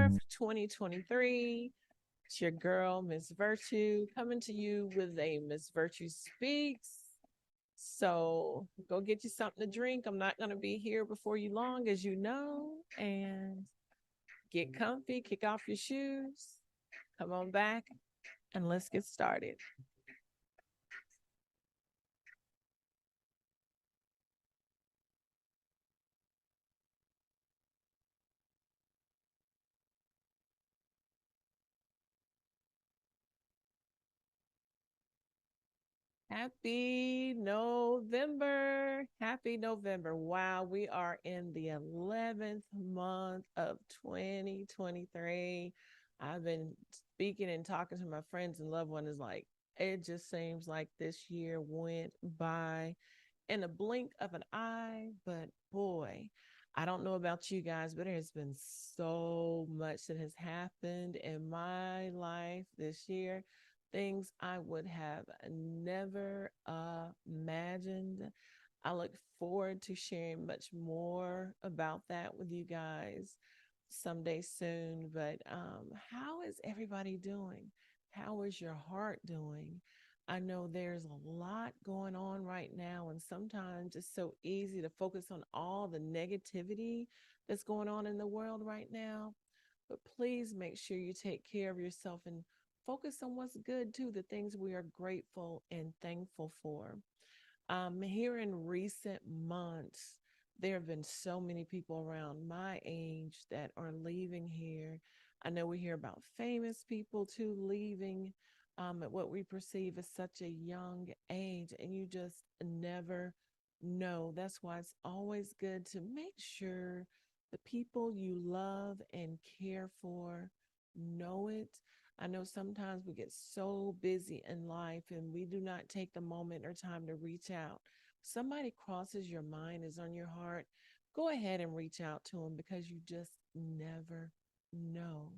4th, 2023. It's your girl, MzVirtue, coming to you with a MzVirtue Speaks. So go get you something to drink. I'm not going to be here before you long, as you know, and get comfy, kick off your shoes, come on back, and let's get started. Happy November. Happy November. Wow, we are in the 11th month of 2023. I've been speaking and talking to my friends and loved ones. Like, it just seems like this year went by in a blink of an eye. But boy, I don't know about you guys, but there has been so much that has happened in my life this year, things I would have never imagined. I look forward to sharing much more about that with you guys someday soon. But how is everybody doing? How is your heart doing? I know there's a lot going on right now, and sometimes it's so easy to focus on all the negativity that's going on in the world right now. But please make sure you take care of yourself and focus on what's good too, the things we are grateful and thankful for. Here in recent months, there have been so many people around my age that are leaving here. I know we hear about famous people too leaving at what we perceive as such a young age, and you just never know. That's why it's always good to make sure the people you love and care for know it. I know sometimes we get so busy in life and we do not take the moment or time to reach out. Somebody crosses your mind, is on your heart, go ahead and reach out to them because you just never know.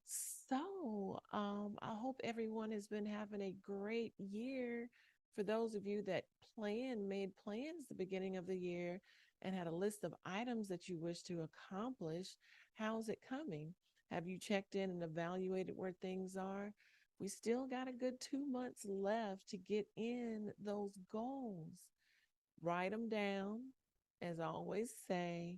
So, I hope everyone has been having a great year. For those of you that made plans the beginning of the year and had a list of items that you wish to accomplish, how's it coming? Have you checked in and evaluated where things are? We still got a good 2 months left to get in those goals. Write them down, as I always say,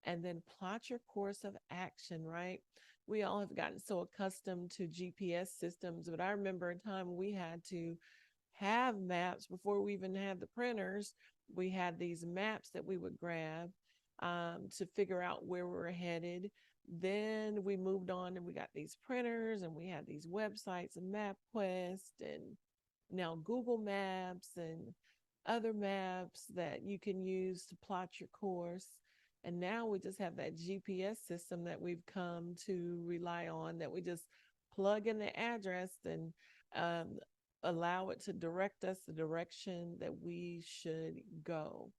and then plot your course of action, right? We all have gotten so accustomed to GPS systems, but I remember a time when we had to have maps before we even had the printers. We had these maps that we would grab to figure out where we were headed. Then we moved on and we got these printers and we had these websites and MapQuest and now Google Maps and other maps that you can use to plot your course. And now we just have that GPS system that we've come to rely on, that we just plug in the address and um, allow it to direct us the direction that we should go.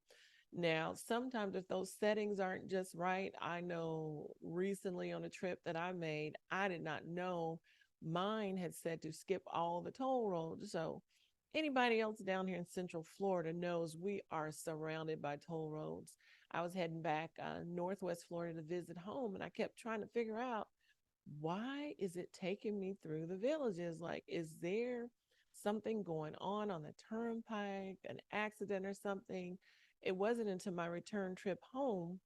Now, sometimes if those settings aren't just right, I know recently on a trip that I made, I did not know mine had said to skip all the toll roads. So anybody else down here in Central Florida knows we are surrounded by toll roads. I was heading back Northwest Florida to visit home, and I kept trying to figure out, why is it taking me through the villages? Like, is there something going on the turnpike, an accident or something? It wasn't until my return trip home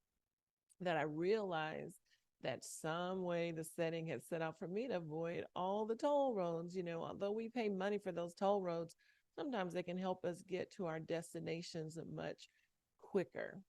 that I realized that some way the setting had set out for me to avoid all the toll roads. Although we pay money for those toll roads, sometimes they can help us get to our destinations much quicker.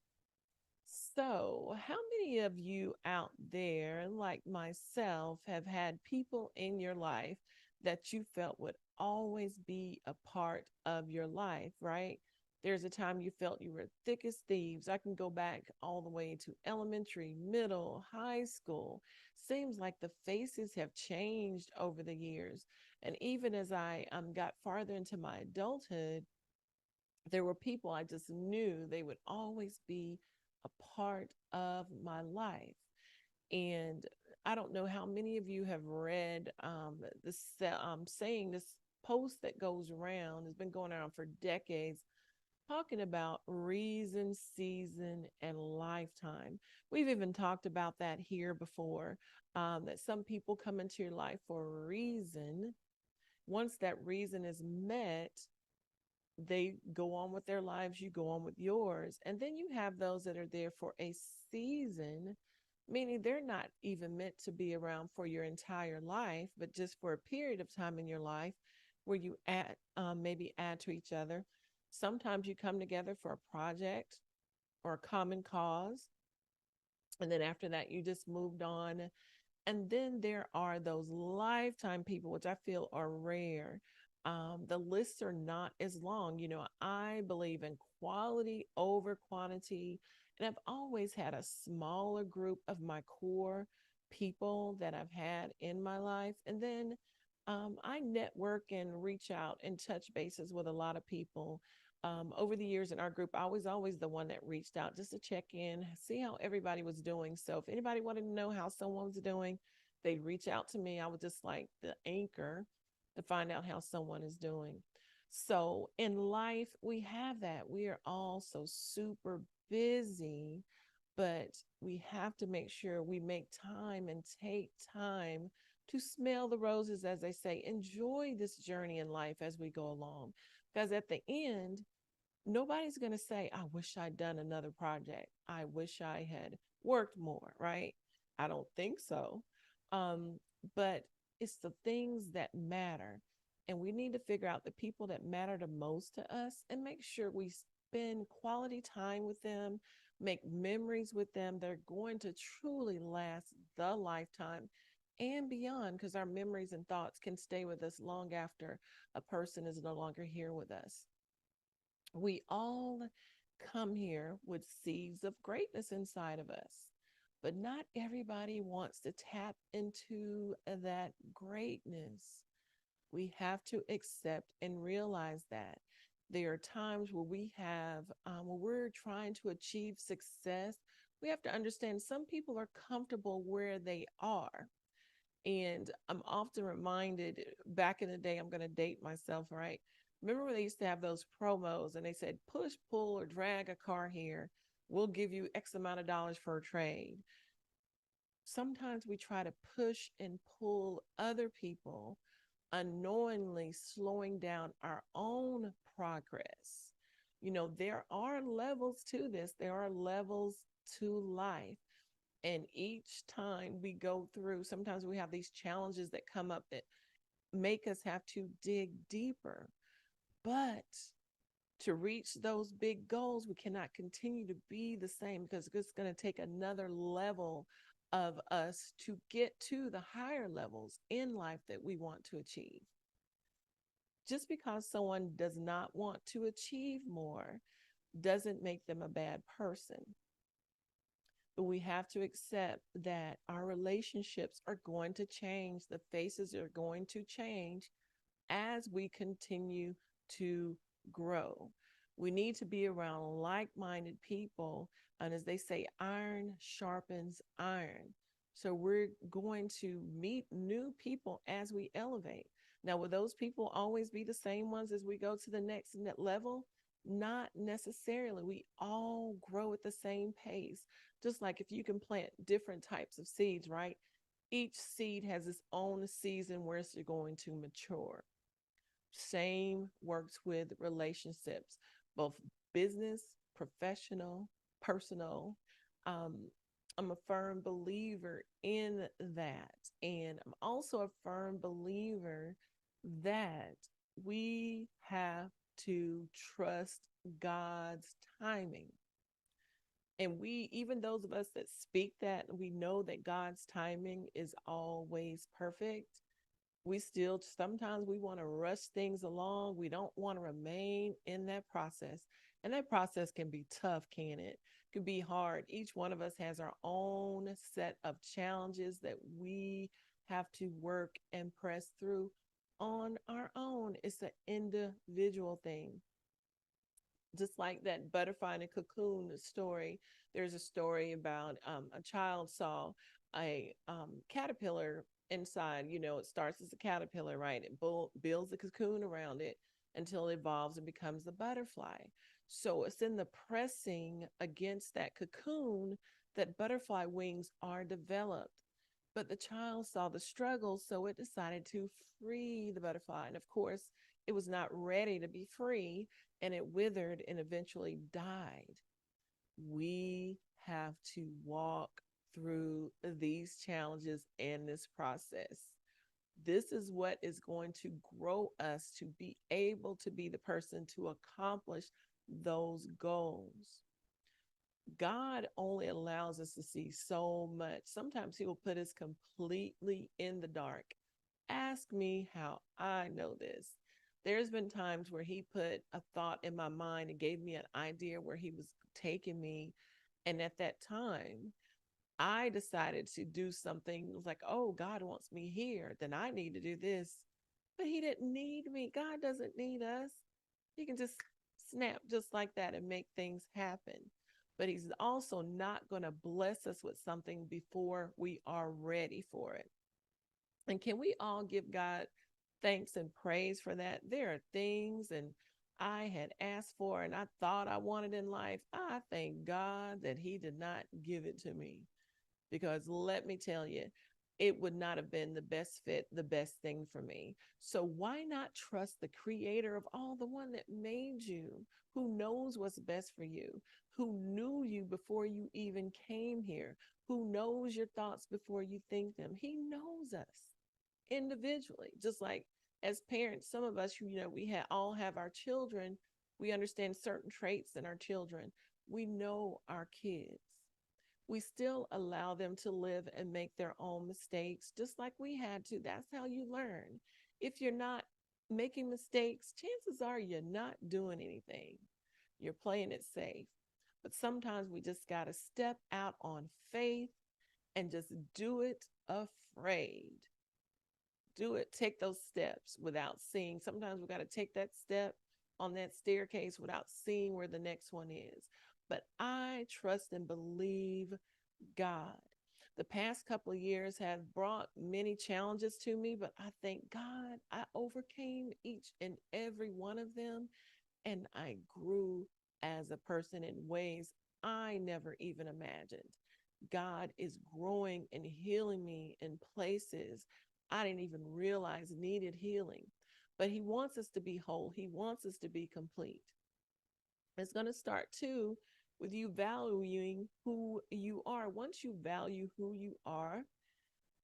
So, how many of you out there, like myself, have had people in your life that you felt would always be a part of your life, right? There's a time you felt you were thick as thieves. I can go back all the way to elementary, middle, high school. Seems like the faces have changed over the years. And even as I got farther into my adulthood, there were people I just knew they would always be a part of my life. And I don't know how many of you have read this saying, this post that goes around, has been going around for decades. talking about reason, season, and lifetime. We've even talked about that here before, that some people come into your life for a reason. Once that reason is met, they go on with their lives, you go on with yours. And then you have those that are there for a season, meaning they're not even meant to be around for your entire life, but just for a period of time in your life where you maybe add to each other. Sometimes you come together for a project or a common cause. And then after that, you just moved on. And then there are those lifetime people, which I feel are rare. The lists are not as long. I believe in quality over quantity. And I've always had a smaller group of my core people that I've had in my life. And then I network and reach out and touch bases with a lot of people. Over the years in our group, I was always the one that reached out just to check in, see how everybody was doing. So if anybody wanted to know how someone was doing, they'd reach out to me. I was just like the anchor to find out how someone is doing. So in life, we have that. We are all so super busy, but we have to make sure we make time and take time to smell the roses, as they say. Enjoy this journey in life as we go along. Because at the end, nobody's going to say, I wish I'd done another project. I wish I had worked more, right? I don't think so. Um, but it's the things that matter. And we need to figure out the people that matter the most to us and make sure we spend quality time with them, make memories with them. They're going to truly last the lifetime and beyond, because our memories and thoughts can stay with us long after a person is no longer here with us. We all come here with seeds of greatness inside of us, but not everybody wants to tap into that greatness. We have to accept and realize that there are times where when we're trying to achieve success, we have to understand some people are comfortable where they are. And I'm often reminded back in the day, I'm going to date myself, right? Remember when they used to have those promos and they said, push, pull, or drag a car here. We'll give you X amount of dollars for a trade. Sometimes we try to push and pull other people, unknowingly slowing down our own progress. There are levels to this, there are levels to life. And each time we go through, sometimes we have these challenges that come up that make us have to dig deeper. But to reach those big goals, we cannot continue to be the same, because it's going to take another level of us to get to the higher levels in life that we want to achieve. Just because someone does not want to achieve more doesn't make them a bad person. But we have to accept that our relationships are going to change. The faces are going to change as we continue to grow. We need to be around like minded people. And as they say, iron sharpens iron. So we're going to meet new people as we elevate. Now, will those people always be the same ones as we go to the next level? Not necessarily. We all grow at the same pace. Just like if you can plant different types of seeds, right? Each seed has its own season where it's going to mature. Same works with relationships, both business, professional, personal. Um, I'm a firm believer in that. And I'm also a firm believer that we have to trust God's timing. And we, even those of us that speak that, we know that God's timing is always perfect. We still sometimes we want to rush things along. We don't want to remain in that process. And that process can be tough, can it? It can be hard. Each one of us has our own set of challenges that we have to work and press through on our own. It's an individual thing. Just like that butterfly in a cocoon story, there's a story about a child saw a caterpillar inside. It starts as a caterpillar, right? It builds a cocoon around it until it evolves and becomes a butterfly. So it's in the pressing against that cocoon that butterfly wings are developed. But the child saw the struggle, so it decided to free the butterfly. And of course, it was not ready to be free, and it withered and eventually died. We have to walk through these challenges and this process. This is what is going to grow us to be able to be the person to accomplish those goals. God only allows us to see so much. Sometimes He will put us completely in the dark. Ask me how I know this. There's been times where He put a thought in my mind and gave me an idea where He was taking me. And at that time, I decided to do something. It was like, oh, God wants me here. Then I need to do this. But He didn't need me. God doesn't need us. He can just snap just like that and make things happen. But He's also not going to bless us with something before we are ready for it. And can we all give God thanks and praise for that? There are things and I had asked for and I thought I wanted in life. I thank God that He did not give it to me, because let me tell you, it would not have been the best fit, the best thing for me. So why not trust the creator of all, the one that made you, who knows what's best for you, who knew you before you even came here, who knows your thoughts before you think them. He knows us individually, just like as parents, some of us, all have our children. We understand certain traits in our children. We know our kids. We still allow them to live and make their own mistakes, just like we had to. That's how you learn. If you're not making mistakes, chances are you're not doing anything. You're playing it safe. But sometimes we just got to step out on faith and just do it afraid. Do it, take those steps without seeing. Sometimes we got to take that step on that staircase without seeing where the next one is. But I trust and believe God. The past couple of years have brought many challenges to me, but I thank God I overcame each and every one of them, and I grew as a person in ways I never even imagined. God is growing and healing me in places I didn't even realize needed healing. But He wants us to be whole, He wants us to be complete. It's going to start too with you valuing who you are. Once you value who you are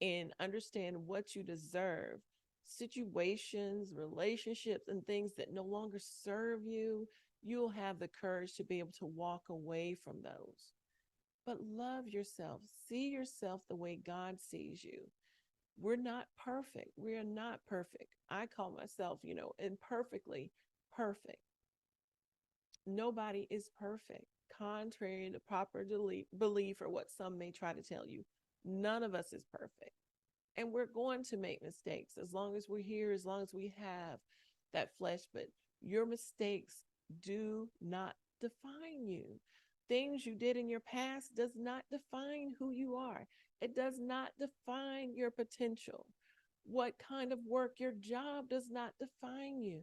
and understand what you deserve, situations, relationships, and things that no longer serve you, you'll have the courage to be able to walk away from those. But love yourself, see yourself the way God sees you. We're not perfect. We are not perfect. I call myself, imperfectly perfect. Nobody is perfect, contrary to proper belief or what some may try to tell you. None of us is perfect. And we're going to make mistakes as long as we're here, as long as we have that flesh. But your mistakes do not define you. Things you did in your past does not define who you are. It does not define your potential. What kind of work, your job does not define you.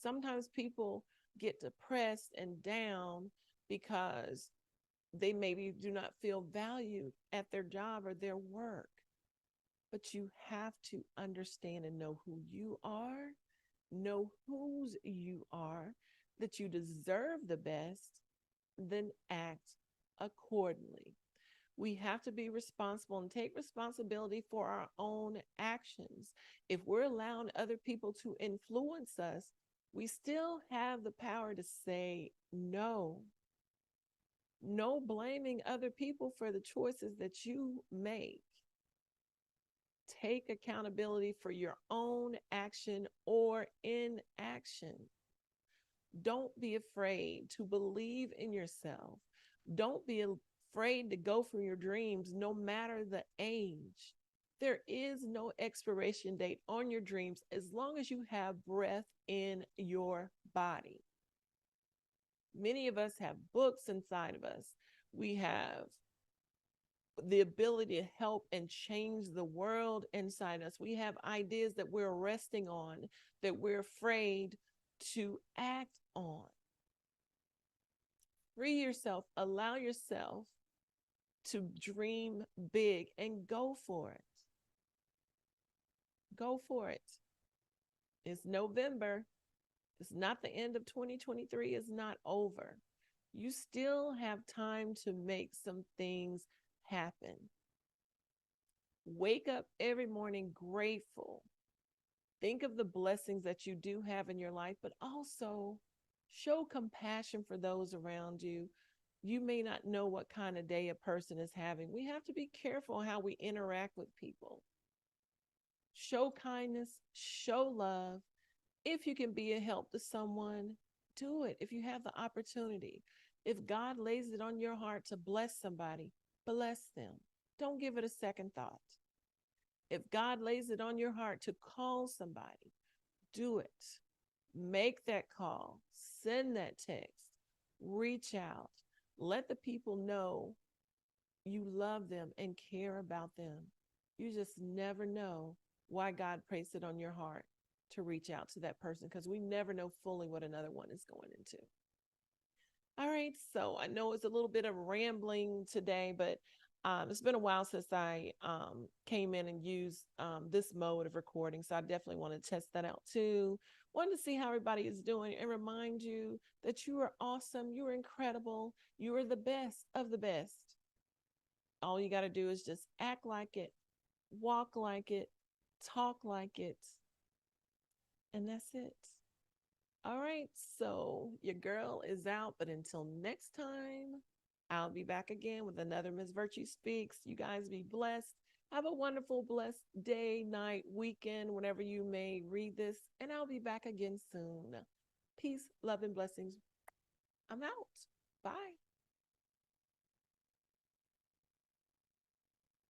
Sometimes people get depressed and down because they maybe do not feel valued at their job or their work. But you have to understand and know who you are, know whose you are, that you deserve the best, then act accordingly. We have to be responsible and take responsibility for our own actions. If we're allowing other people to influence us, we still have the power to say no. No blaming other people for the choices that you make. Take accountability for your own action or inaction. Don't be afraid to believe in yourself. Don't be afraid to go for your dreams, no matter the age. There is no expiration date on your dreams as long as you have breath in your body. Many of us have books inside of us. We have the ability to help and change the world inside us. We have ideas that we're resting on, that we're afraid to act on. Free yourself. Allow yourself to dream big and go for it. Go for it. It's November. It's not the end of 2023. It's not over. You still have time to make some things happen. Wake up every morning grateful. Think of the blessings that you do have in your life, but also show compassion for those around you. You may not know what kind of day a person is having. We have to be careful how we interact with people. Show kindness, show love. If you can be a help to someone, do it. If you have the opportunity, if God lays it on your heart to bless somebody, bless them. Don't give it a second thought. If God lays it on your heart to call somebody, do it. Make that call, send that text, reach out, let the people know you love them and care about them. You just never know why God placed it on your heart to reach out to that person, because we never know fully what another one is going into. All right, so I know it's a little bit of rambling today, but it's been a while since I came in and used this mode of recording, so I definitely want to test that out too. Want to see how everybody is doing and remind you that you are awesome, you are incredible, you are the best of the best. All you got to do is just act like it, walk like it, talk like it, and that's it. All right, so your girl is out, but until next time, I'll be back again with another MzVirtue Speaks. You guys be blessed. Have a wonderful, blessed day, night, weekend, whenever you may read this, and I'll be back again soon. Peace, love, and blessings. I'm out. Bye.